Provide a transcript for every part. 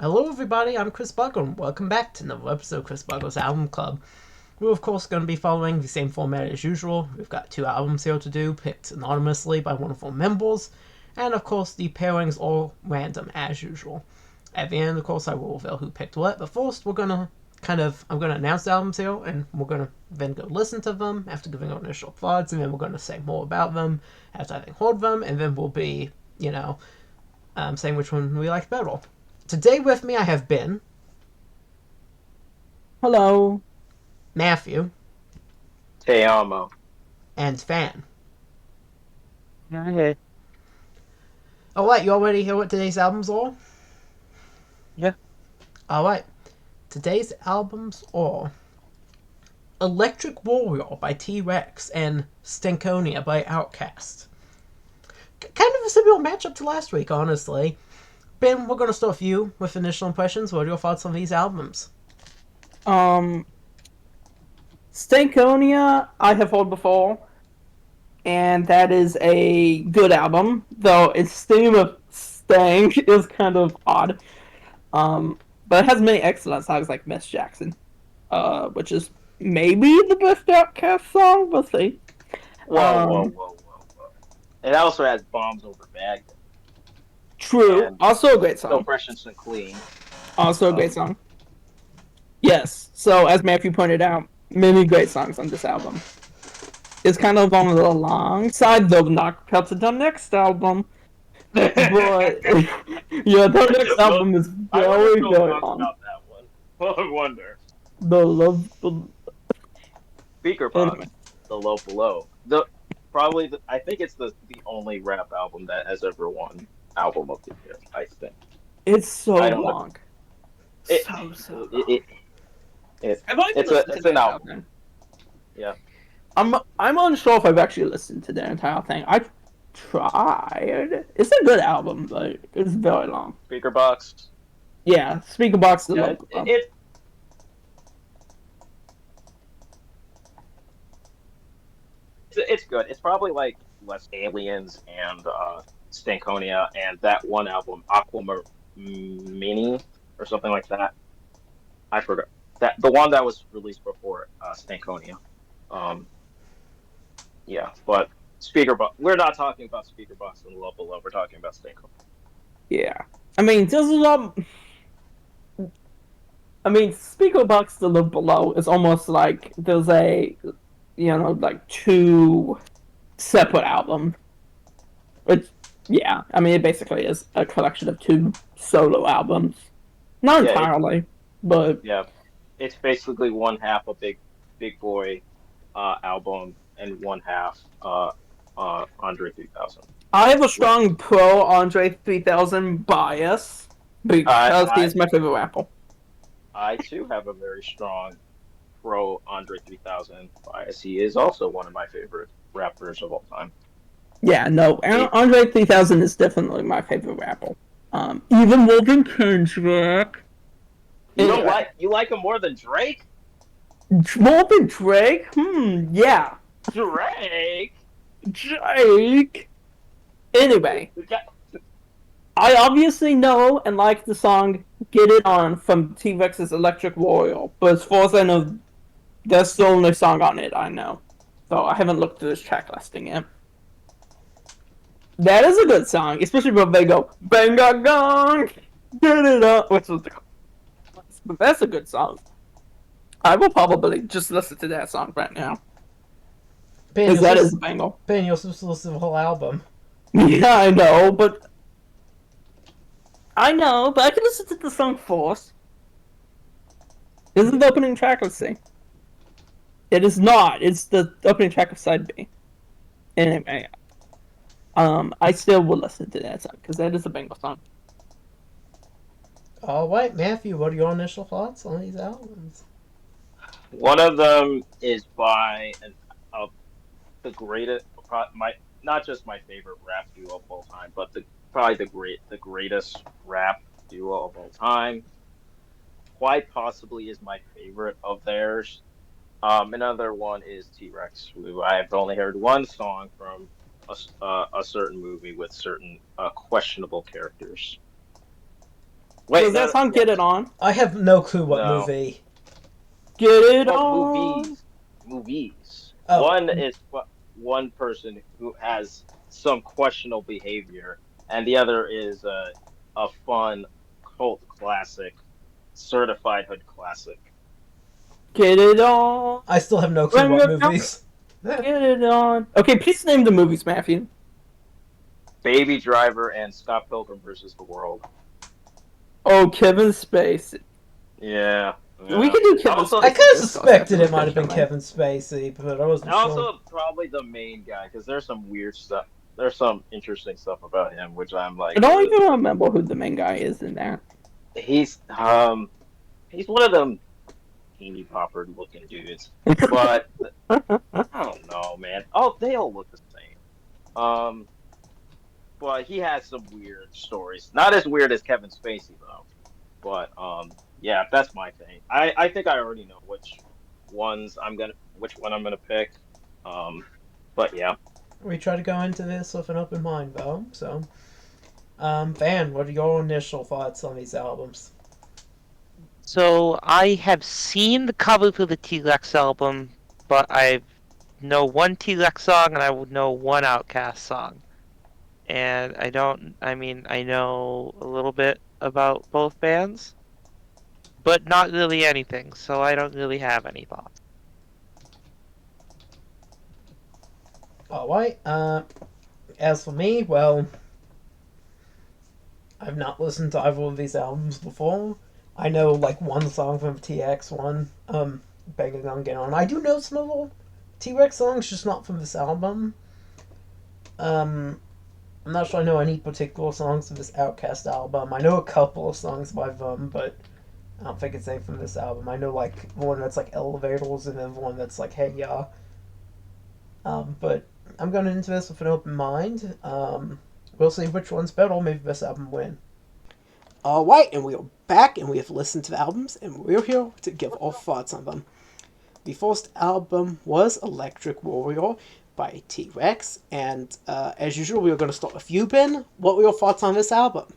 Hello, everybody. I'm Chris Buckle, and welcome back to another episode of Chris Buckle's Album Club. We're, of course, going to be following the same format as usual. We've got two albums here to do, picked anonymously by one of our members, and, of course, the pairings all random, as usual. At the end, of course, I will reveal who picked what, but first, I'm going to announce the albums here, and we're going to then go listen to them after giving our initial thoughts, and then we're going to say more about them after having heard them, and then we'll be, saying which one we like better. Today with me I have Ben. Hello. Matthew. Te amo. And Fan. Yeah. Alright, you already hear what today's albums are? Yeah. Alright. Today's albums are Electric Warrior by T.REX and Stankonia by OUTKAST. Kind of a similar matchup to last week, honestly. Ben, we're going to start with you with initial impressions. What are your thoughts on these albums? Stankonia I have heard before, and that is a good album, though its theme of stank is kind of odd. But it has many excellent songs like Miss Jackson, which is maybe the best OutKast song. We'll see. Whoa. It also has Bombs Over Baghdad. True. And also a great song. So Fresh and Clean. Also a great song. Yes. So, as Matthew pointed out, many great songs on this album. It's kind of on the long side, though not compared to the next album. But, yeah, the next album is very, very long. About that one. I wonder. The Love... Speaker Box, The Low Below. I think it's the only rap album that has ever won Album of the Year, I think. It's so long. It's an album. Yeah. I'm unsure if I've actually listened to the entire thing. I've tried. It's a good album, but it's very long. Speaker Box. Yeah, Speaker Box. Yeah, it's good. It's probably like less Aliens and Stankonia and that one album Mini or something like that. I forgot that the one that was released before Stankonia. Yeah, but Speaker Box. We're not talking about Speaker Box and Love Below. We're talking about Stankonia. Yeah, I mean, there's a lot. I mean, Speaker Box to Love Below is almost like there's like two separate albums. Which, yeah, I mean, it basically is a collection of two solo albums. Not entirely, but yeah, it's basically one half a big boy album and one half Andre 3000. I have a strong pro Andre 3000 bias because he's my favorite rapper. I too have a very strong pro Andre 3000 bias. He is also one of my favorite rappers of all time. Yeah, no, Andre 3000 is definitely my favorite rapper. Even more than Kendrick. You like him more than Drake? More than Drake? Yeah. Drake. Anyway, I obviously know and like the song "Get It On" from T.REX's Electric Warrior, but as far as I know, that's the only song on it I know. So I haven't looked at this track listing yet. That is a good song, especially when they go "Bang a gong, get it up," which was but that's a good song. I will probably just listen to that song right now. Because that is a banger. Ben, you're supposed to listen to the whole album. Yeah, I know, but I can listen to the song first. This is the opening track, let's see. It is not. It's the opening track of side B. Anyway, I still will listen to that song, because that is a banger song. Alright, Matthew, what are your initial thoughts on these albums? One of them is by the greatest, not just my favorite rap duo of all time, but probably the greatest rap duo of all time. Quite possibly is my favorite of theirs. Another one is T.REX, who I've only heard one song from a certain movie with certain questionable characters. Wait, Does that song Get It On? I have no clue what No. movie. Get It Well, On! movies. Oh. One is one person who has some questionable behavior, and the other is a fun cult classic, certified hood classic. Get It On! I still have no clue When what we're movies. Get It On! Okay, please name the movies, Matthew. Baby Driver and Scott Pilgrim versus the World. Oh, Kevin Spacey. Yeah. We can do Kevin Also, I Spacey. kind of discuss suspected after it might have been discussion, Kevin Spacey, but I wasn't and sure. also probably the main guy because there's some weird stuff. There's some interesting stuff about him, which I'm like, I don't even remember who the main guy is in there. he's he's one of them teeny popper looking dudes, but I don't know, man. Oh, they all look the same. But he has some weird stories. Not as weird as Kevin Spacey though. But yeah, that's my thing. I think I already know which one I'm gonna pick. Um, but yeah. We try to go into this with an open mind, though. So, Van, what are your initial thoughts on these albums? So I have seen the cover for the T.REX album, but I know one T.REX song and I would know one OUTKAST song. And I know a little bit about both bands, but not really anything, so I don't really have any thoughts. Alright, as for me, well, I've not listened to either of these albums before. I know, like, one song from T.REX, Begging on Get On. I do know some of the T.REX songs, just not from this album. I'm not sure I know any particular songs from this OUTKAST album. I know a couple of songs by them, but I don't think it's anything from this album. I know, like, one that's, like, Elevators, and then one that's, like, Hey Ya. But I'm going into this with an open mind. We'll see which one's better. Maybe this album win. Alright, and we are back, and we have listened to the albums, and we're here to give our thoughts on them. The first album was Electric Warrior by T.REX, and as usual, we are going to start with you, Ben. What were your thoughts on this album?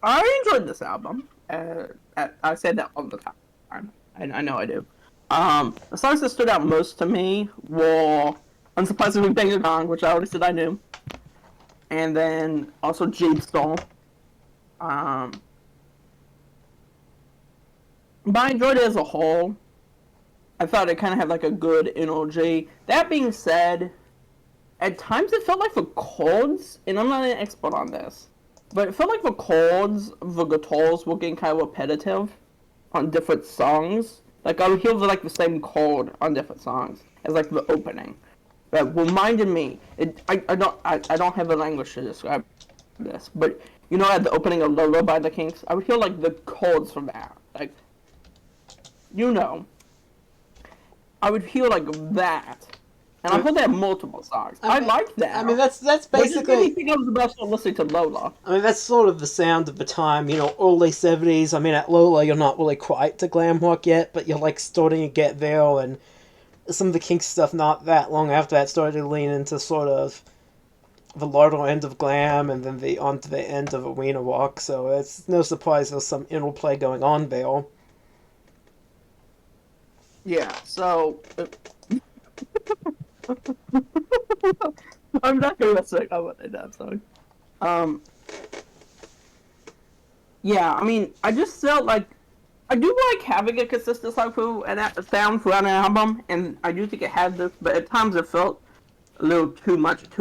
I enjoyed this album. I say that all the time. I know I do. The songs that stood out most to me were unsurprisingly Bang a Gong, which I already said I knew, and then also Jade Stall. But I enjoyed it as a whole. I thought it kind of had like a good energy. That being said, at times it felt like the chords, and I'm not an expert on this, but it felt like the chords, the guitars were getting kind of repetitive on different songs. Like I would hear like the same chord on different songs as like the opening. That reminded me. I don't have the language to describe this, but you know at the opening of Lola by the Kinks, I would hear like the chords from that. Like you know. I would hear like that. And I heard that multiple songs. I like that. I mean, that's basically. Which just made me think I was about to listen to Lola. I mean, that's sort of the sound of the time, early 70s. I mean, at Lola, you're not really quite to glam rock yet, but you're, like, starting to get there, and some of the Kinks stuff not that long after that started to lean into sort of the latter end of glam, and then onto the end of arena rock, so it's no surprise there's some interplay going on there. Yeah, so... I'm not gonna say I want that song. Yeah, I mean, I just felt like I do like having a consistent sound throughout an album, and I do think it had this, but at times it felt a little too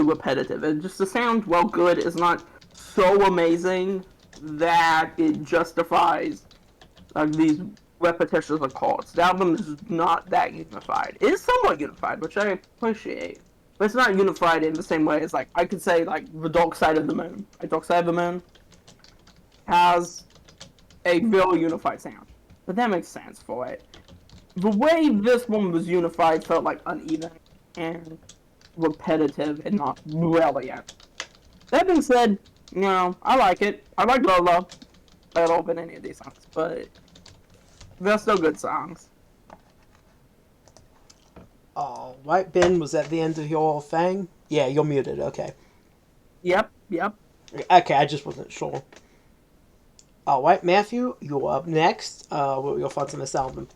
repetitive. And just the sound, while good, is not so amazing that it justifies like these repetitions of chords. The album is not that unified. It is somewhat unified, which I appreciate. But it's not unified in the same way as, like, I could say, like, The Dark Side of the Moon. Like, Dark Side of the Moon has a very unified sound. But that makes sense for it. The way this one was unified felt, like, uneven and repetitive and not brilliant. That being said, I like it. I like Lola better than any of these songs, but they're still good songs. Alright, Ben, was that the end of your thing? Yeah, you're muted, okay. Yep. Okay, I just wasn't sure. Alright, Matthew, you're up next. What were your thoughts on this album?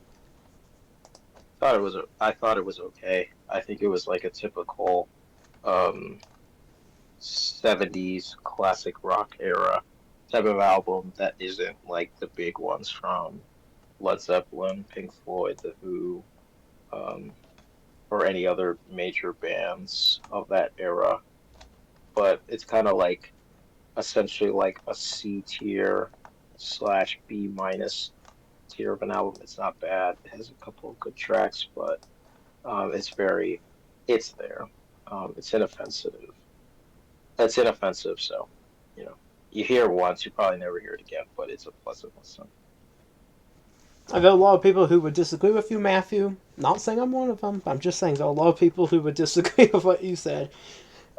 I thought it was okay. I think it was like a typical um 70s classic rock era type of album that isn't like the big ones from Led Zeppelin, Pink Floyd, The Who, um, or any other major bands of that era. But it's kind of like essentially like a C tier slash B minus tier of an album. It's not bad. It has a couple of good tracks, but it's there. It's inoffensive. It's inoffensive, so you know, you hear it once, you probably never hear it again, but it's a pleasant listen. I know a lot of people who would disagree with you, Matthew. Not saying I'm one of them. I'm just saying there are a lot of people who would disagree with what you said.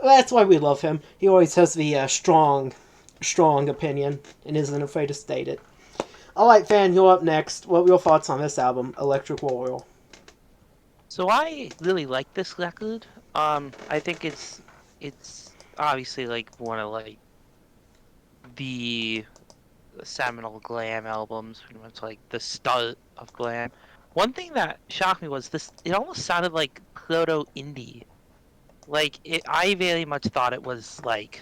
That's why we love him. He always has the strong opinion and isn't afraid to state it. Alright, Van, you're up next. What were your thoughts on this album, Electric Warrior? So I really like this record. I think it's obviously like one of like the seminal glam albums, pretty much like the start of glam. One thing that shocked me was this. It almost sounded like proto indie. Like it, I very much thought it was like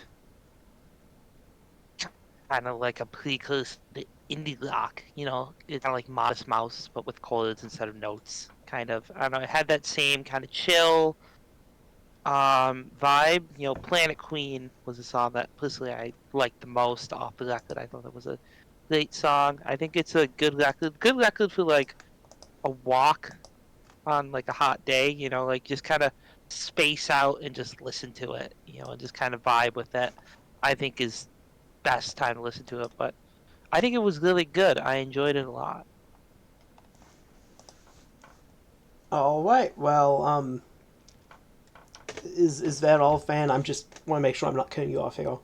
kind of like a precursor to indie rock. You know, it's kind of like Modest Mouse, but with chords instead of notes. Kind of. I don't know. It had that same kind of chill vibe. You know, Planet Queen was a song that personally I liked the most off the record. I thought it was a great song. I think it's a good record. Good record for like a walk on like a hot day. You know, like just kind of space out and just listen to it. You know, and just kind of vibe with it. I think is best time to listen to it. But I think it was really good. I enjoyed it a lot. Alright, well, is that all, Fan? I'm just want to make sure I'm not cutting you off here.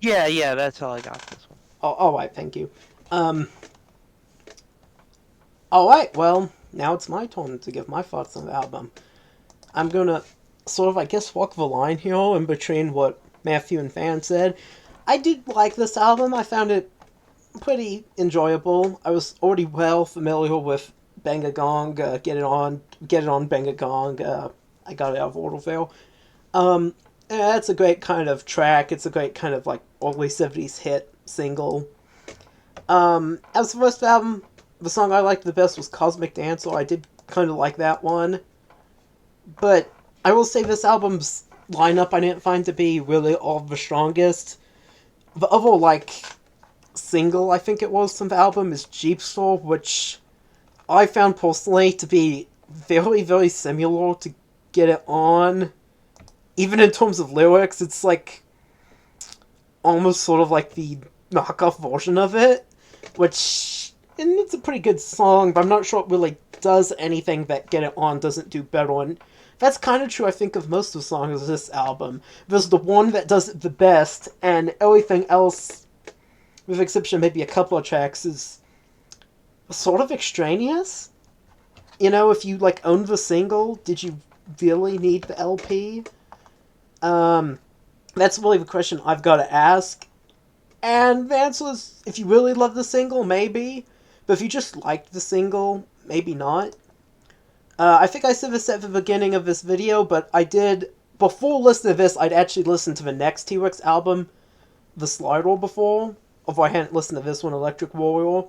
Yeah, that's all I got for this one. Oh, alright, thank you. Um, alright, well, now it's my turn to give my thoughts on the album. I'm gonna sort of, I guess, walk the line here in between what Matthew and Fan said. I did like this album. I found it pretty enjoyable. I was already well familiar with Bang a Gong, Get It On, Bang a Gong. I got it out of Orderville. Yeah, it's a great kind of track. It's a great kind of like early 70s hit single. As for the rest of the album, the song I liked the best was Cosmic Dancer. I did kind of like that one. But I will say this album's lineup I didn't find to be really all the strongest. The other, like, single I think it was from the album is Jeep Store, which I found personally to be very, very similar to Get It On. Even in terms of lyrics, it's like almost sort of like the knockoff version of it, which, and it's a pretty good song, but I'm not sure it really does anything that Get It On doesn't do better. And that's kind of true, I think, of most of the songs of this album. There's the one that does it the best, and everything else, with the exception of maybe a couple of tracks, is sort of extraneous. You know, if you, like, own the single, did you really need the LP? That's really the question I've got to ask. And the answer is, if you really love the single, maybe. But if you just liked the single, maybe not. I think I said this at the beginning of this video, but I did, before listening to this, I'd actually listened to the next T.REX album, The Slider, before. Although I hadn't listened to this one, Electric Warrior.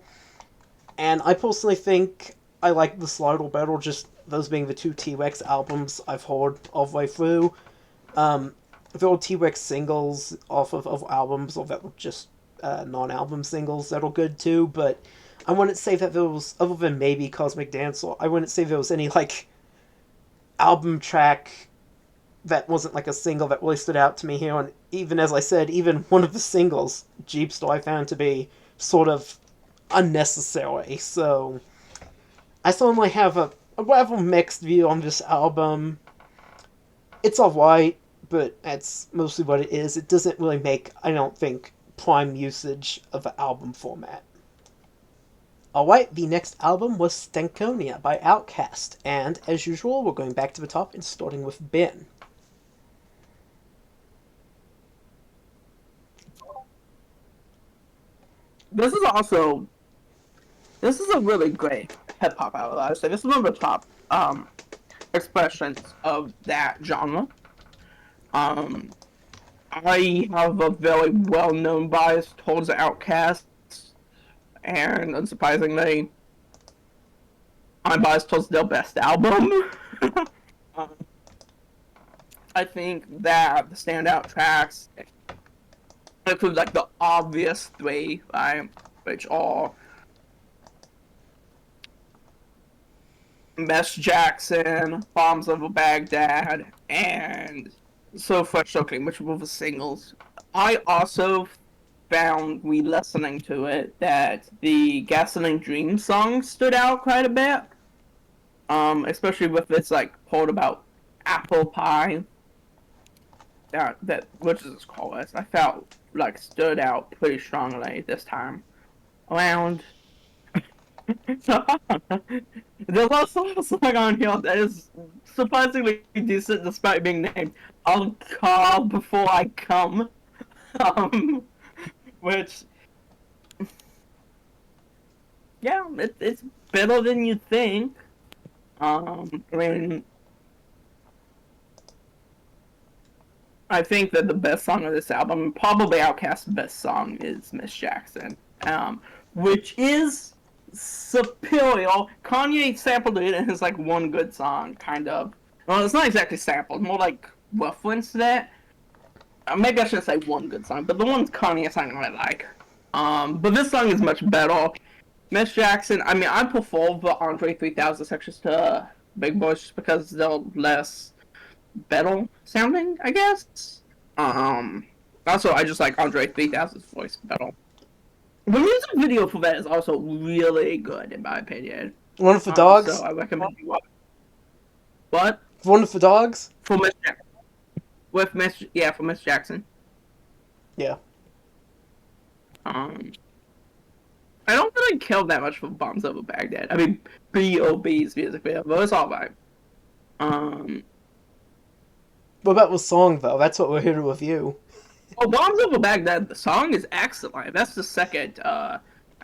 And I personally think I like The Slider better, just those being the two T.REX albums I've heard all the way through. There were T.REX singles off of albums, or that were just non-album singles that are good too, but I wouldn't say that there was, other than maybe Cosmic Dancer, I wouldn't say there was any, like, album track that wasn't, like, a single that really stood out to me here, and even, as I said, even one of the singles, Jeepster, I found to be sort of unnecessary, so I certainly have a rather mixed view on this album. It's alright, but that's mostly what it is. It doesn't really make, I don't think, prime usage of the album format. Alright, the next album was Stankonia by OUTKAST, and as usual, we're going back to the top and starting with Ben. this is also this is a really great hip hop album. I would say this is one of the top expressions of that genre. Um, I have a very well known bias towards OUTKAST, and unsurprisingly, I'm biased towards their best album. um, I think that the standout tracks include like the obvious three, right? Which are Miss Jackson, Bombs Over Baghdad, and So Fresh So Clean, which were the singles. I also found, re-listening to it, that the Gasoline Dream song stood out quite a bit. Especially with its like quote about apple pie. That which is its chorus, I felt like stood out pretty strongly this time around. There's also a song on here that is surprisingly decent despite being named I'll Call Before I Come. Um, which, yeah, it's better than you think. I mean, I think that the best song of this album, probably OutKast's best song, is Miss Jackson, which is superior. Kanye sampled it in his like one good song, kind of. Well, it's not exactly sampled, more like reference to that. Maybe I shouldn't say one good song, but the one Kanye song I like. But this song is much better. Miss Jackson, I mean, I prefer the Andre 3000 sections to Big Boys just because they're less better sounding, I guess. Also, I just like Andre 3000's voice better. The music video for that is also really good, in my opinion. One for dogs? So I recommend you watch. What? One for dogs? For Miss Jackson. For Miss Jackson. Yeah. I don't really care that much for Bombs Over Baghdad. I mean, B.O.B.'s music video, but it's alright. What about the song, though? That's what we're here to review. Oh, Bombs Over Baghdad, the song is excellent. That's the second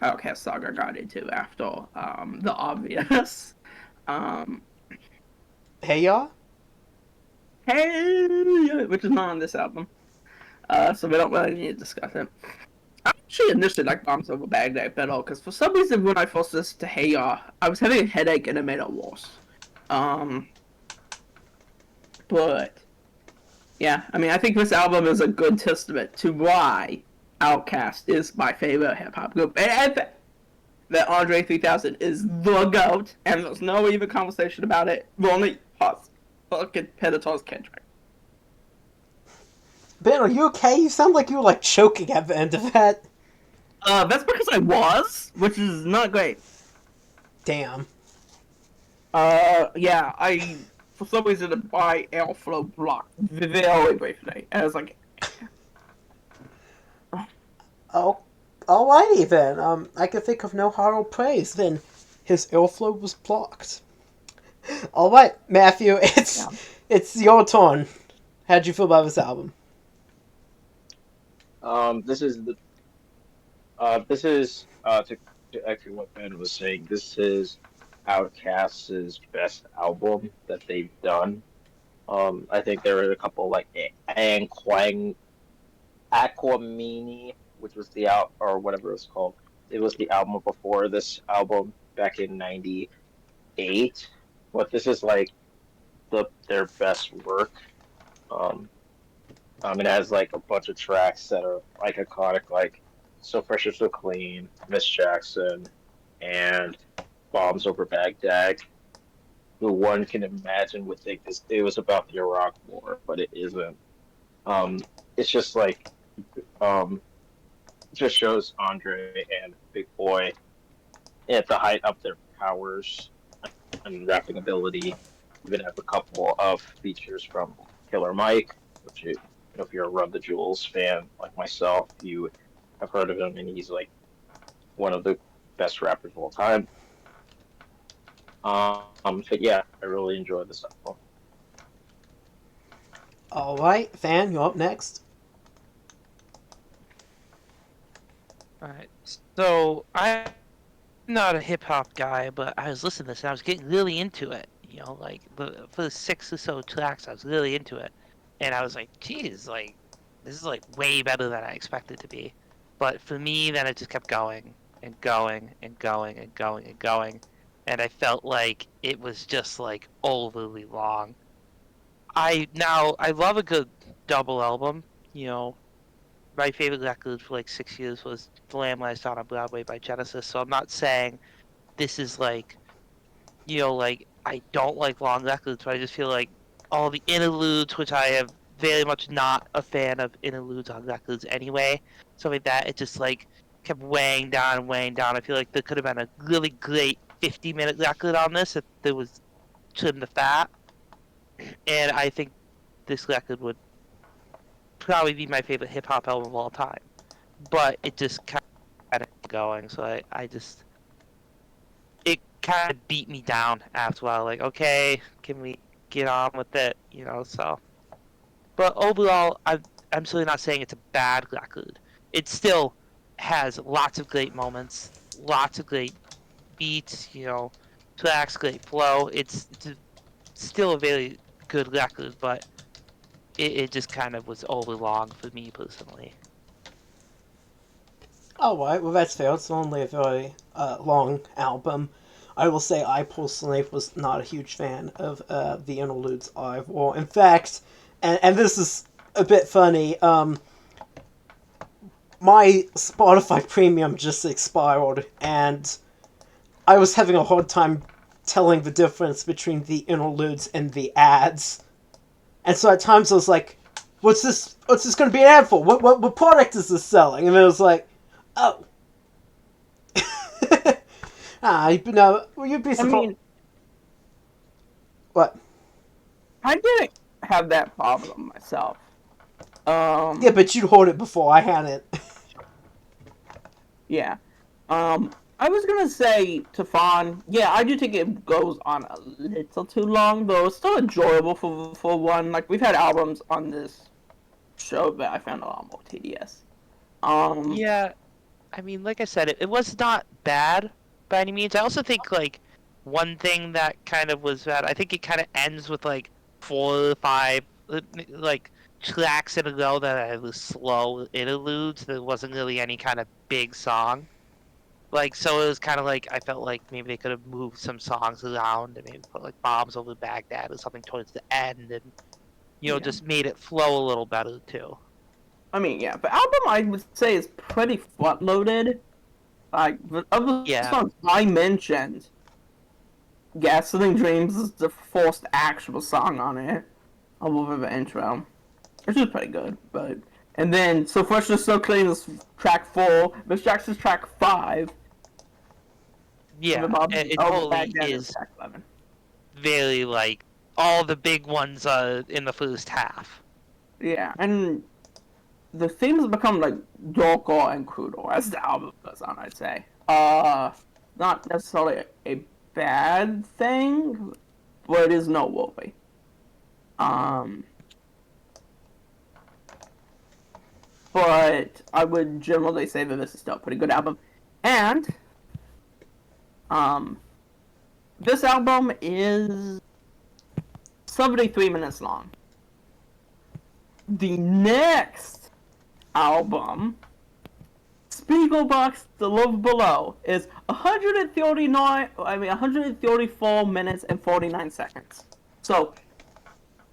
OutKast song I got into after the obvious. Hey Ya? Hey, which is not on this album. So we don't really need to discuss it. I actually initially like Bombs Over Baghdad better, because for some reason when I first listened to Hey Ya, I was having a headache and it made it worse. But yeah, I mean, I think this album is a good testament to why OutKast is my favorite hip hop group, and that Andre 3000 is the GOAT, and there's no even conversation about it. The only competitors Kendrick. Ben, are you okay? You sound like you were like choking at the end of that. That's because I was, which is not great. Damn. Yeah, for some reason my airflow blocked very briefly, and I was like, Oh, alrighty then. I can think of no higher praise than his airflow was blocked. Alright, Matthew, it's your turn. How'd you feel about this album? This is to actually what Ben was saying. This is OutKast's best album that they've done. I think there were a couple like and Quang Aquamini, which was the out or whatever it was called. It was the album before this album back in '98. But this is like their best work. It has like a bunch of tracks that are like iconic, like So Fresh or So Clean, Miss Jackson, and Bombs Over Baghdad. Who one can imagine would think this it was about the Iraq War, but it isn't. It's just like it just shows Andre and Big Boy at the height of their powers and rapping ability. Even have a couple of features from Killer Mike, which if you're a Rub the Jewels fan like myself, you have heard of him, and he's like one of the best rappers of all time. But yeah, I really enjoyed this album. Alright, Fan, you're up next. Alright. So I'm not a hip hop guy, but I was listening to this and I was getting really into it. You know, like for the 6 or so tracks, I was really into it, and I was like, "Geez, like this is like way better than I expected it to be." But for me, then it just kept going and going and going and going and going, and I felt like it was just like overly long. I love a good double album. You know, my favorite record for like 6 years was The Lamb Lies Down on Broadway by Genesis. So I'm not saying this is like, like I don't like long records, but I just feel like all the interludes, which I am very much not a fan of interludes on records anyway, stuff like that, it just like kept weighing down and weighing down. I feel like there could have been a really great 50-minute record on this if there was trimmed the fat, and I think this record would probably be my favorite hip hop album of all time. But it just kind of going, so I just it kind of beat me down after a while. Like, okay, can we get on with it? So. But overall, I'm certainly not saying it's a bad record. It still has lots of great moments, lots of great beats. Tracks, great flow. It's still a very good record, but it just kind of was over long for me personally. Alright, well that's fair. It's only a very long album. I will say I personally was not a huge fan of the interludes either. In fact, and this is a bit funny, my Spotify Premium just expired, and I was having a hard time telling the difference between the interludes and the ads. And so at times I was like, what's this going to be an ad for? What product is this selling? And it was like, oh. You'd be surprised. I mean, What? I didn't have that problem myself. Yeah, but you'd heard it before. I hadn't. Yeah. I was gonna say to Fawn, yeah, I do think it goes on a little too long, though it's still enjoyable for one. Like, we've had albums on this show that I found a lot more tedious. Yeah, I mean, like I said, it was not bad by any means. I also think like one thing that kind of was bad. I think it kind of ends with like 4 or 5 like tracks in a row that was slow interludes. There wasn't really any kind of big song. Like, so it was kind of like I felt like maybe they could have moved some songs around and maybe put like Bombs Over Baghdad or something towards the end, and Yeah. just made it flow a little better too. I mean, yeah, the album I would say is pretty front-loaded. Like, of the Yeah. songs I mentioned, Gasoline Dreams is the first actual song on it, other than the intro, which is pretty good, but... And then, So Fresh and So Clean is track 4, Miss Jackson's track 5. Yeah, and the it Over totally Baghdad is track 11. very like all the big ones in the first half. Yeah, and the themes become like darker and cruder as the album goes on, I'd say. Not necessarily a bad thing, but it is noteworthy. But I would generally say that this is still a pretty good album. And this album is 73 minutes long. The next album, Spiegelbach's The Love Below, is 134 minutes and 49 seconds. So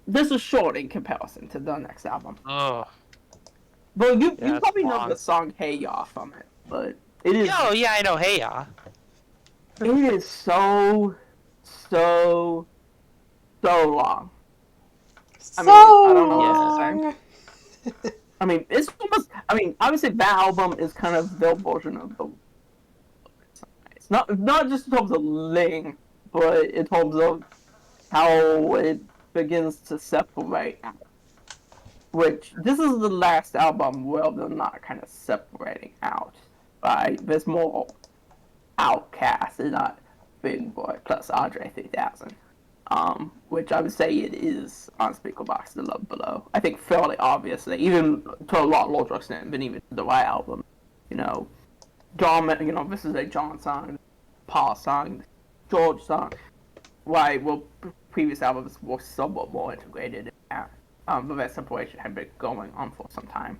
this is short in comparison to the next album. Oh. Well, you Yeah, probably it's know long. the song "Hey Ya" from it, but it is. Oh yeah, I know. Hey ya. It is so long. I mean, I don't know what to say. I mean, it's almost. I mean, I would say that album is kind of their version of the. It's not just in terms of length, but in terms of how it begins to separate. Which this is the last album where they're not kind of separating out. Right? There's more OUTKAST and not Big Boy plus Andre 3000. Which I would say it is on Speakerbox The Love Below. I think fairly obviously, even to a lot larger extent than even the White Album. John, this is a John song, Paul song, George song. Right, well, previous albums were somewhat more integrated in that. But that separation had been going on for some time.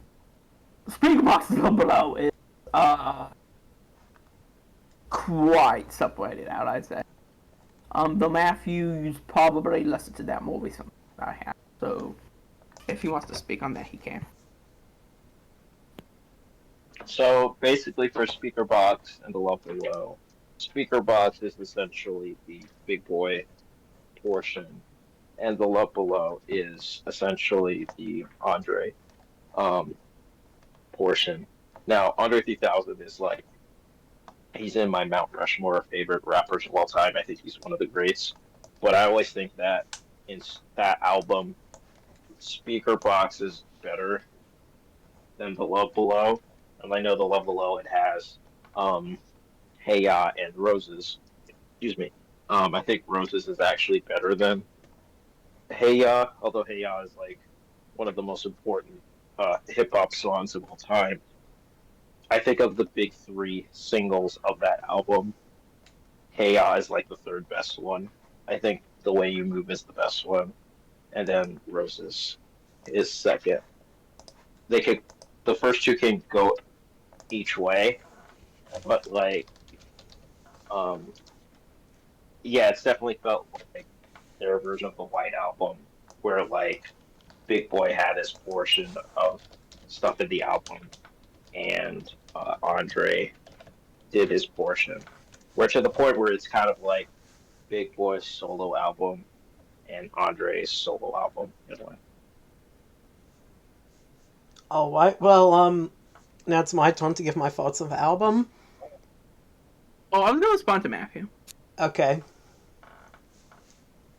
Speaker Box Below is, quite separated out, I'd say. The Matthews probably listened to that more recently than I have. So, if he wants to speak on that, he can. So basically, for Speaker Box and the Love Below, Speaker Box is essentially the big boy portion, and the Love Below is essentially the Andre um, portion. Now, Andre 3000 is like, he's in my Mount Rushmore of favorite rappers of all time. I think he's one of the greats. But I always think that in that album, Speaker Box is better than the Love Below. And I know the Love Below, it has Hey Ya and Roses. Excuse me. I think Roses is actually better than Hey Ya, although Hey Ya is like one of the most important hip hop songs of all time. I think of the big three singles of that album, Hey Ya is like the third best one. I think The Way You Move is the best one, and then Roses is second. They could, the first two can go each way, but like, um, yeah, it's definitely felt like their version of the White Album, where like Big Boy had his portion of stuff in the album, and Andre did his portion. We're to the point where it's kind of like Big Boy's solo album and Andre's solo album in a way. Alright, well, now it's my turn to give my thoughts of the album. Oh, I'm gonna respond to Matthew. Okay.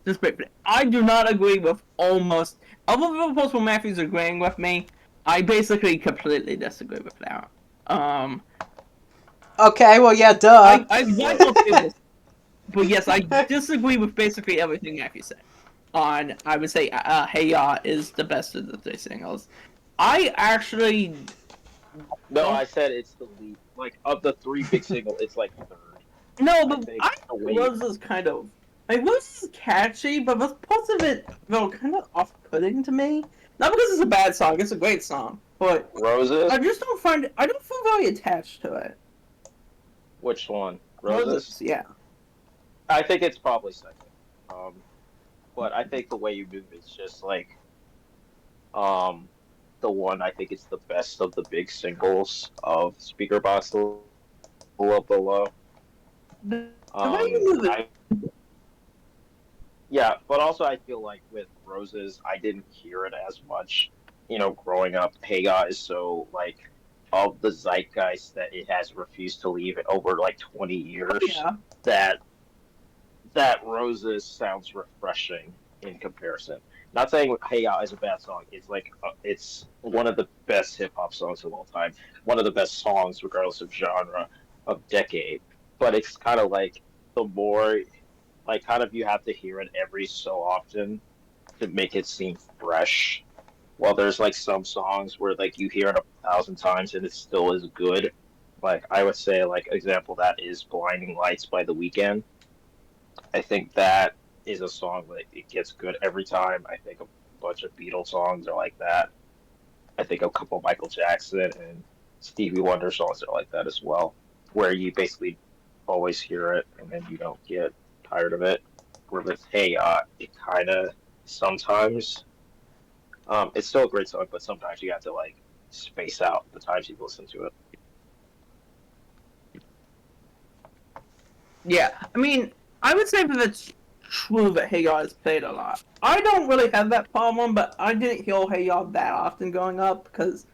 Just briefly. I do not agree with almost... Other than the post where Matthew's agreeing with me, I basically completely disagree with that. Okay, well, yeah, duh. I like those people. But yes, I disagree with basically everything Matthew said. I would say, Hey Ya is the best of the three singles. I actually... No, I said it's the lead. Like, of the three big singles, it's like third. No, but think I Roses kind of... Like, Roses is catchy, but the parts of it felt kind of off-putting to me. Not because it's a bad song, it's a great song. But Roses? I just don't find it... I don't feel very attached to it. Which one? Roses? Yeah. I think it's probably second. But I think The Way You Move is just like the one. I think it's the best of the big singles of Speaker Box Below. The way you move it... Yeah, but also I feel like with Roses, I didn't hear it as much. You know, growing up, Hey Ya is so like of the zeitgeist that it has refused to leave it over like 20 years. Yeah. That Roses sounds refreshing in comparison. Not saying Hey Ya is a bad song. It's like it's one of the best hip hop songs of all time. One of the best songs, regardless of genre, of decade. But it's kind of like the more, like, kind of you have to hear it every so often to make it seem fresh. While there's like some songs where like you hear it 1,000 times and it still is good. Like I would say, like example of that is "Blinding Lights" by The Weeknd. I think that is a song that it gets good every time. I think a bunch of Beatles songs are like that. I think a couple of Michael Jackson and Stevie Wonder songs are like that as well, where you basically always hear it and then you don't get tired of it. Where with Hey Ya, it kind of sometimes, it's still a great song, but sometimes you have to like space out the times you listen to it. Yeah, I mean, I would say that it's true that Hey Ya is played a lot. I don't really have that problem, but I didn't hear Hey Ya that often growing up because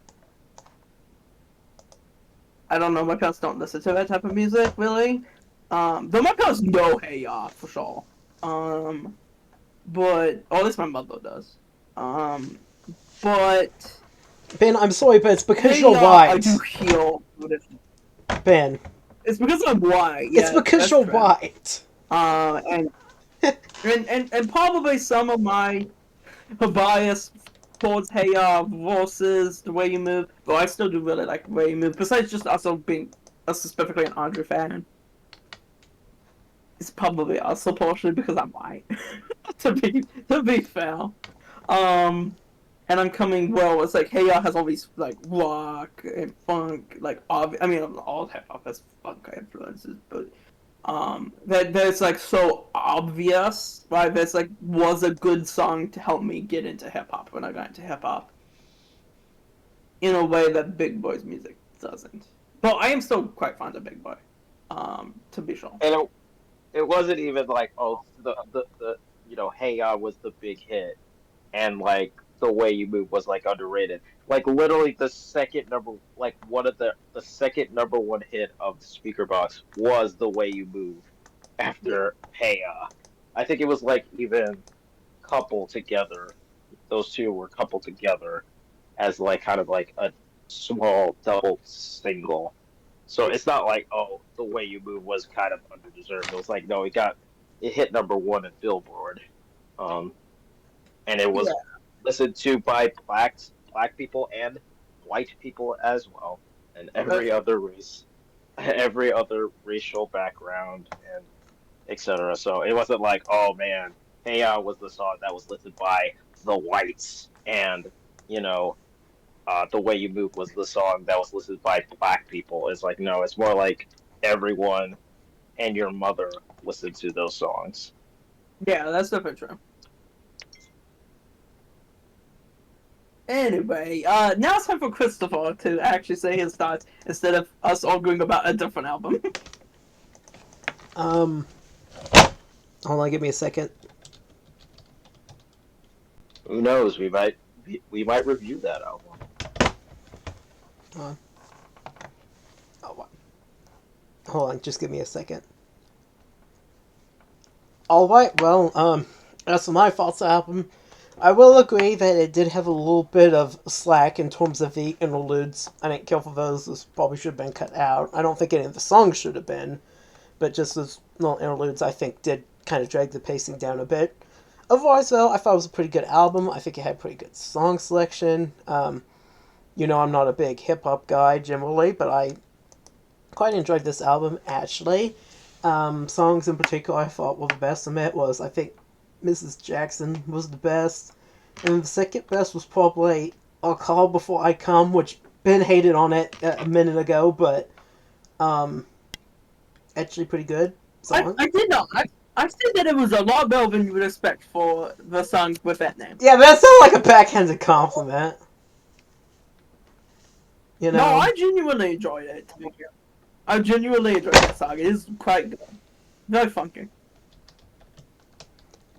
I don't know, my parents don't listen to that type of music really. Though my parents know Hey Ya for sure. But or at least my mother does. But Ben, I'm sorry, but it's because Hey you're Ya, white. I do hear. Ben. It's because I'm white. It's Yeah, because you're true. white. And probably some of my bias towards Hey Ya versus The Way You Move, but I still do really like The Way You Move. Besides just also being specifically an Andre fan. It's probably also partially because I'm white. to be fair. And I'm coming well. It's like Hey Ya has all these like rock and funk, like I mean, all hip hop has funk influences, but that's like so obvious, right? That's like was a good song to help me get into hip hop when I got into hip hop, in a way that Big Boy's music doesn't. But I am still quite fond of Big Boy, to be sure. And it wasn't even like, oh, the Hey Ya was the big hit, and like the way you move was like underrated. Like literally the second number, like one of the second number one hit of the speaker box was the way you move after Hey Ya. I think it was like even coupled together. Those two were coupled together as like kind of like a small double single. So it's not like, oh, the way you move was kind of underdeserved. It was like, no, it hit number one in Billboard. Um, and it was listened to by black people and white people as well, and every other race, every other racial background, and etc. So it wasn't like, oh man, Hey Ya was the song that was listened by the whites, and you know, the way you move was the song that was listened by black people. It's like, no, it's more like everyone and your mother listened to those songs. Yeah, that's definitely true. Anyway, now it's time for Christopher to actually say his thoughts instead of us arguing about a different album. Hold on, give me a second. Who knows? We might review that album. Oh, hold on, just give me a second. Alright, well, as for my thoughts on the album, I will agree that it did have a little bit of slack in terms of the interludes. I didn't care for those. Those probably should have been cut out. I don't think any of the songs should have been, but just those little interludes, I think, did kind of drag the pacing down a bit. Otherwise, though, I thought it was a pretty good album. I think it had pretty good song selection. I'm not a big hip-hop guy generally, but I quite enjoyed this album, actually. Songs in particular I thought were the best of it was, I think, Mrs. Jackson was the best. And the second best was probably I'll Call Before I Come, which Ben hated on it a minute ago, but actually pretty good song. I did not. I said that it was a lot better than you would expect for the song with that name. Yeah, but that sounded like a backhanded compliment. You know? No, I genuinely enjoyed it. I genuinely enjoyed that song. It is quite good. Very funky.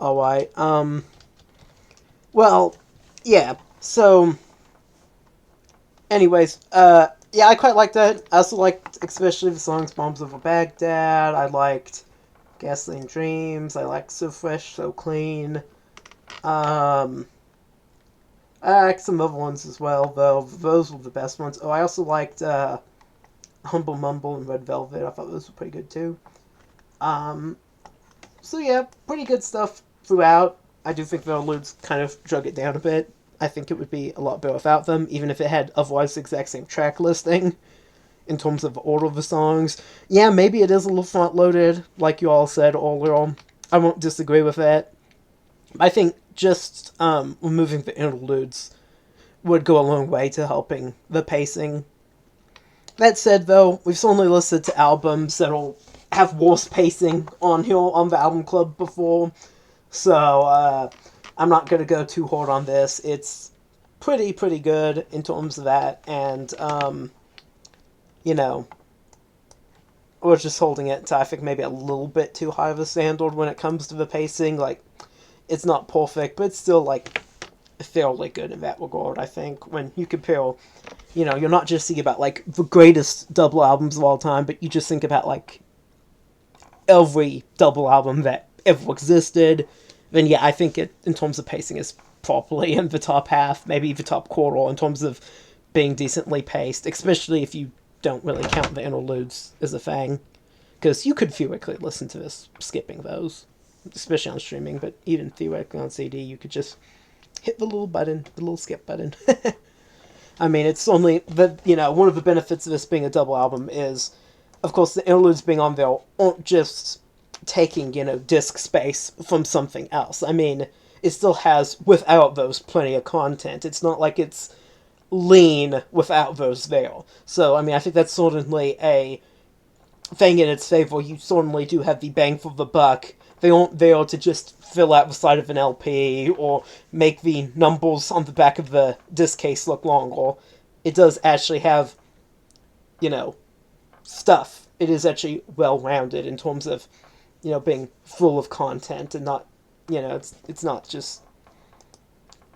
Alright, well, yeah, so, anyways, yeah, I quite liked that. I also liked, especially the songs Bombs Over Baghdad. I liked Gasoline Dreams. I liked So Fresh, So Clean. I liked some other ones as well, though. Those were the best ones. Oh, I also liked, Humble Mumble and Red Velvet. I thought those were pretty good, too. So yeah, pretty good stuff throughout. I do think the interludes kind of drug it down a bit. I think it would be a lot better without them, even if it had otherwise the exact same track listing in terms of the order of the songs. Yeah, maybe it is a little front-loaded, like you all said earlier. I won't disagree with that. I think just removing the interludes would go a long way to helping the pacing. That said, though, we've certainly listened to albums that'll have worse pacing on here on the album club before, so I'm not going to go too hard on this. It's pretty good in terms of that, and we're just holding it to, I think, maybe a little bit too high of a standard when it comes to the pacing. Like, it's not perfect, but it's still, like, fairly good in that regard, I think, when you compare, you're not just thinking about, like, the greatest double albums of all time, but you just think about, like, every double album that ever existed, then yeah, I think it, in terms of pacing, is properly in the top half, maybe the top quarter, in terms of being decently paced, especially if you don't really count the interludes as a thing, because you could theoretically listen to this skipping those, especially on streaming, but even theoretically on CD, you could just hit the little skip button. I mean, it's only, one of the benefits of this being a double album is of course, the interludes being on there aren't just taking, disc space from something else. I mean, it still has, without those, plenty of content. It's not like it's lean without those there. So, I mean, I think that's certainly a thing in its favor. You certainly do have the bang for the buck. They aren't there to just fill out the side of an LP or make the numbers on the back of the disc case look longer. It does actually have, stuff. It is actually well-rounded in terms of, being full of content and not, it's not just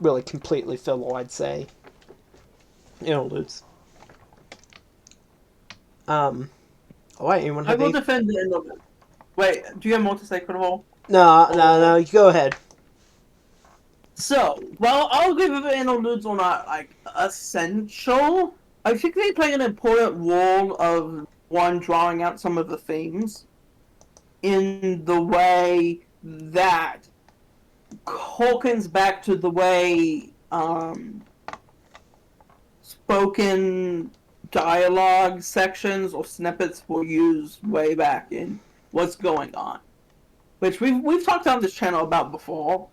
really completely filler, I'd say. Interludes. Alright, anyone I have will any... defend the interlude. Wait, do you have more to say, Critical? No, you go ahead. So, well, I'll give the interludes are not, like, essential. I think they play an important role of, one, drawing out some of the themes in the way that harkens back to the way, spoken dialogue sections or snippets were used way back in What's Going On, which we've talked on this channel about before.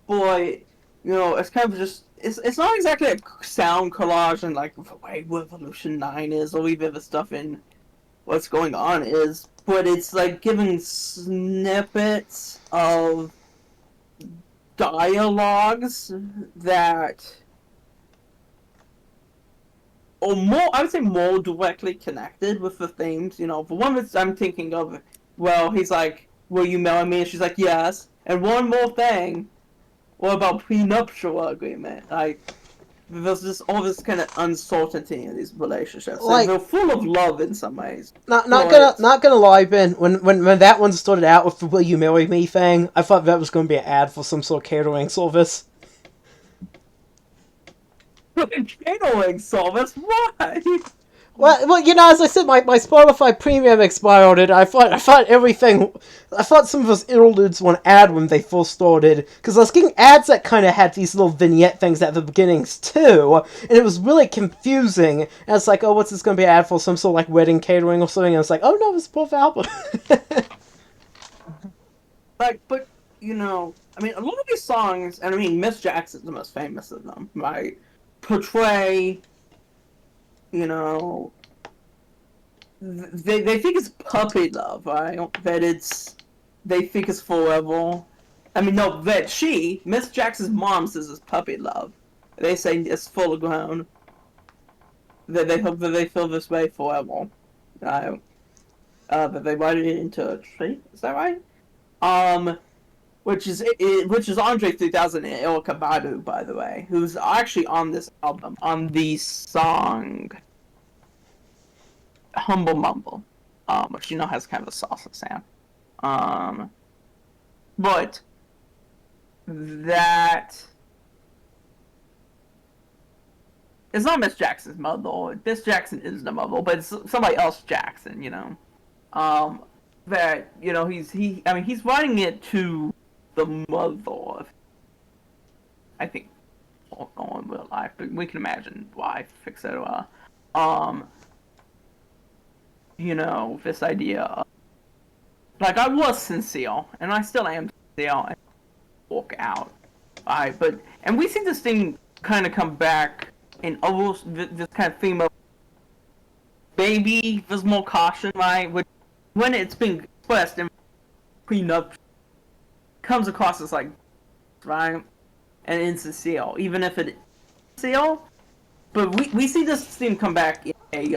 But it's kind of just it's not exactly a sound collage and like the way Revolution 9 is, or even the stuff in What's Going On is, but it's like giving snippets of dialogues that or more, I would say more directly connected with the themes. The one that I'm thinking of, well, he's like, will you marry me? And she's like, yes. And one more thing, what about prenuptial agreement? Like, there's just all this kind of uncertainty in these relationships. Like, they're full of love in some ways. Not gonna lie, Ben. When that one started out with the "Will you marry me" thing, I thought that was going to be an ad for some sort of catering service. Catering service? Why? Well, as I said, my Spotify Premium expired, and I thought some of those interludes were an ad when they first started, because I was getting ads that kind of had these little vignette things at the beginnings too, and it was really confusing. And it's like, oh, what's this going to be an ad for? Some sort of like wedding catering or something? And it's like, oh no, it's both album. But I mean, a lot of these songs, and I mean, Miss Jackson's the most famous of them, right? Portray, they think it's puppy love, right? They think it's forever. I mean, no, Miss Jackson's mom says it's puppy love. They say it's full grown. They hope that they feel this way forever. That they write it into a tree. Is that right? Which is Andre 3000 and Erykah Badu, by the way, who's actually on this album, on the song Humble Mumble, which has kind of a salsa sound. But that it's not Miss Jackson's mother. Miss Jackson is the mother, but it's somebody else Jackson, that he's writing it to the mother of, I think, in real life, but we can imagine why, etc. This idea of, like, I was sincere, and I still am sincere, and walk out. And we see this thing kind of come back in almost this kind of theme of, maybe there's more caution, right? When it's being expressed in prenup, comes across as like, right, and insincere, even if it is sincere. But we see this theme come back in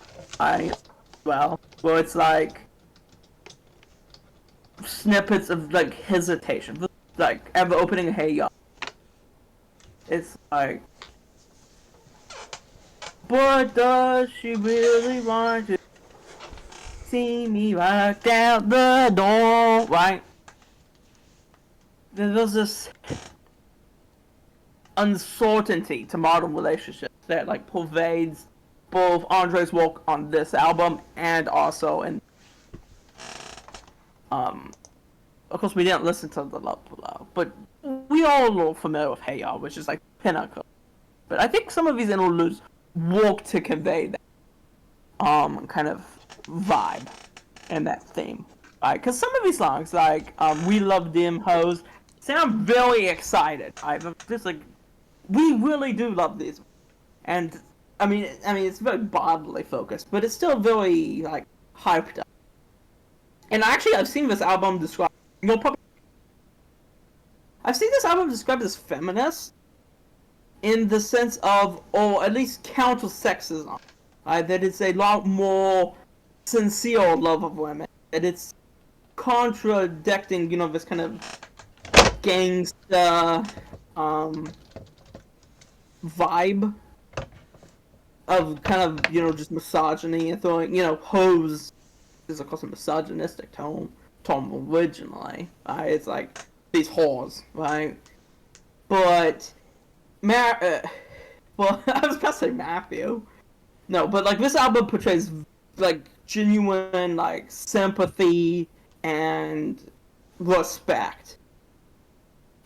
well, where it's like snippets of like hesitation, like at the opening of Hey Ya. It's like, but does she really want to see me walk out the door, right? There's this uncertainty to modern relationships that like pervades both Andre's work on this album and also in of course we didn't listen to The Love Below, but we all are familiar with Hey Ya, which is like pinnacle. But I think some of these interludes work to convey that kind of vibe and that theme. Because some of these songs, like "We Love Them Hoes," sound very excited. I'm just like, we really do love these, and I mean, it's very bodily focused, but it's still very like hyped up. And actually, I've seen this album described. You'll probably, I've seen this album described as feminist, in the sense of, or at least counter sexism. That it's a lot more sincere love of women. That it's contradicting, this kind of gangsta vibe of kind of, just misogyny and throwing, hoes is of course a misogynistic tone originally. It's like these whores, right? But well, I was gonna say Matthew. No, but like this album portrays like genuine like sympathy and respect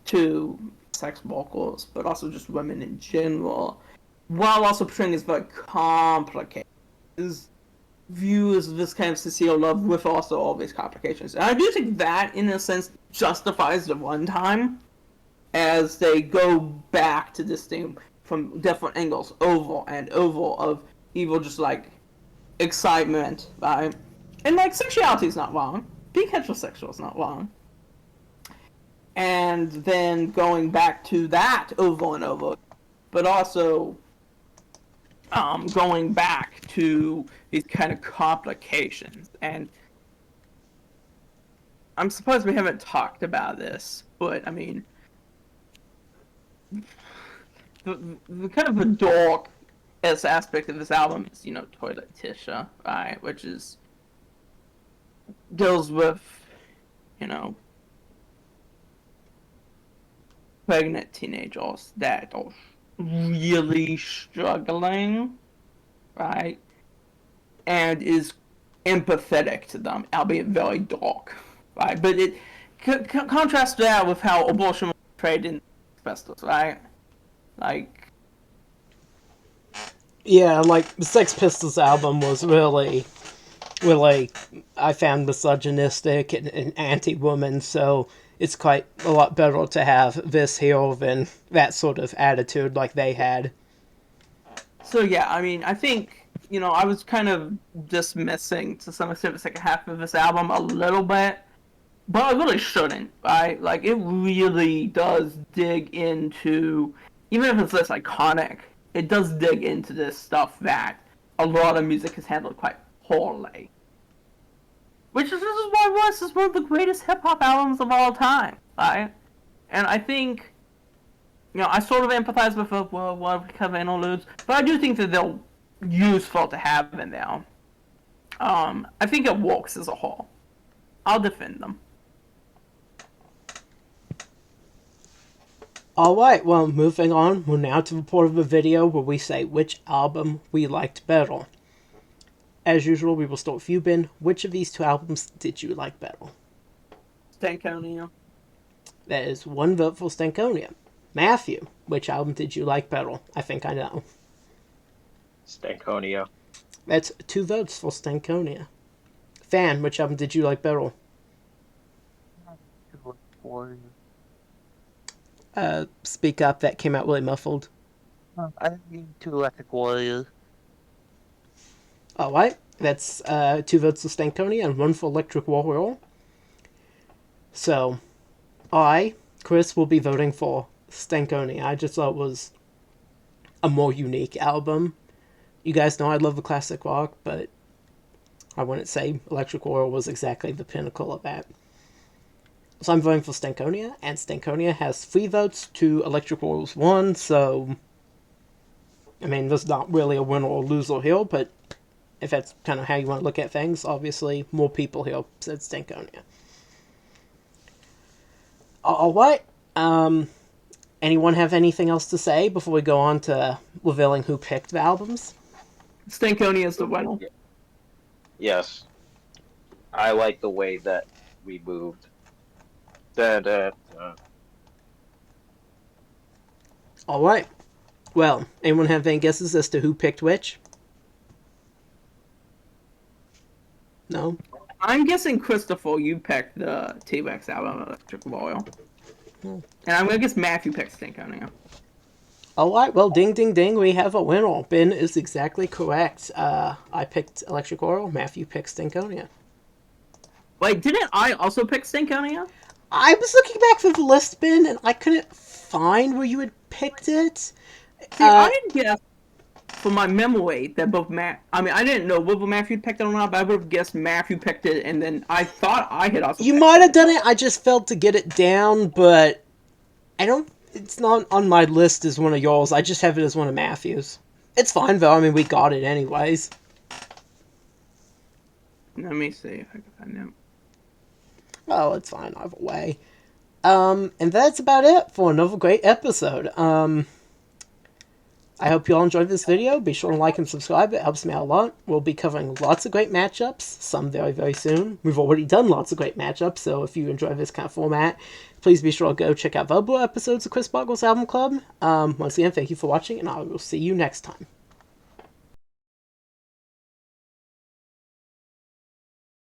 to sex vocals, but also just women in general, while also portraying this very complicated view as this kind of sincere love with also all these complications. And I do think that, in a sense, justifies the runtime as they go back to this theme from different angles over and over of evil, just like excitement, right? And like sexuality is not wrong. Being heterosexual is not wrong. And then going back to that over and over, but also going back to these kind of complications. And I'm surprised we haven't talked about this, but I mean, the kind of the dark aspect of this album is, Toilet Tisha, right? Which is deals with, pregnant teenagers that are really struggling, right? And is empathetic to them, albeit very dark, right? But it contrasts that with how abortion was portrayed in Asbestos, right? Like, Yeah, like the Sex Pistols album was really, I found misogynistic and anti-woman, so it's quite a lot better to have this here than that sort of attitude like they had. so yeah, I mean, I think, I was kind of dismissing to some extent the second half of this album a little bit, but I really shouldn't, right? Like, it really does dig into, even if it's less iconic, it does dig into this stuff that a lot of music has handled quite poorly. This is why Russ is one of the greatest hip-hop albums of all time, right? And I think, I sort of empathize with what Kevin alludes, but I do think that they're useful to have in there. I think it works as a whole. I'll defend them. Alright, well, moving on, we're now to the part of the video where we say which album we liked better. As usual, we will start with you, Ben. Which of these two albums did you like better? Stankonia. That is one vote for Stankonia. Matthew, which album did you like better? I think I know. Stankonia. That's 2 votes for Stankonia. Fan, which album did you like better? Speak up, that came out really muffled. I think to Electric Warrior. Alright, that's 2 votes for Stankonia and 1 for Electric Warrior. So, Chris, will be voting for Stankonia. I just thought it was a more unique album. You guys know I love the classic rock, but I wouldn't say Electric Warrior was exactly the pinnacle of that. So I'm voting for Stankonia, and Stankonia has 3 votes to Electric Warrior's 1, so I mean, there's not really a winner or loser here, but if that's kind of how you want to look at things, obviously more people here said Stankonia. Alright, anyone have anything else to say before we go on to revealing who picked the albums? Stankonia is the winner. Yes. I like the way that we moved. Alright. Well, anyone have any guesses as to who picked which? No? I'm guessing, Christopher, you picked the T.REX album, Electric Royal. Hmm. And I'm gonna guess Matthew picked Stankonia. Alright, well, ding, ding, ding, we have a winner. Ben is exactly correct. I picked Electric Oil, Matthew picked Stankonia. Wait, didn't I also pick Stankonia? I was looking back through the list, Ben, and I couldn't find where you had picked it. See, I didn't guess from my memory that both I didn't know whether Matthew picked it or not, but I would have guessed Matthew picked it, and then I thought I had also You picked might have done it, I just failed to get it down, but I don't... It's not on my list as one of yours. I just have it as one of Matthew's. It's fine, though. I mean, we got it anyways. Let me see if I can find it. Well, it's fine either way. And that's about it for another great episode. I hope you all enjoyed this video. Be sure to like and subscribe. It helps me out a lot. We'll be covering lots of great matchups, some very, very soon. We've already done lots of great matchups, so if you enjoy this kind of format, please be sure to go check out the other episodes of Chris Buggles Album Club. Once again, thank you for watching, and I will see you next time.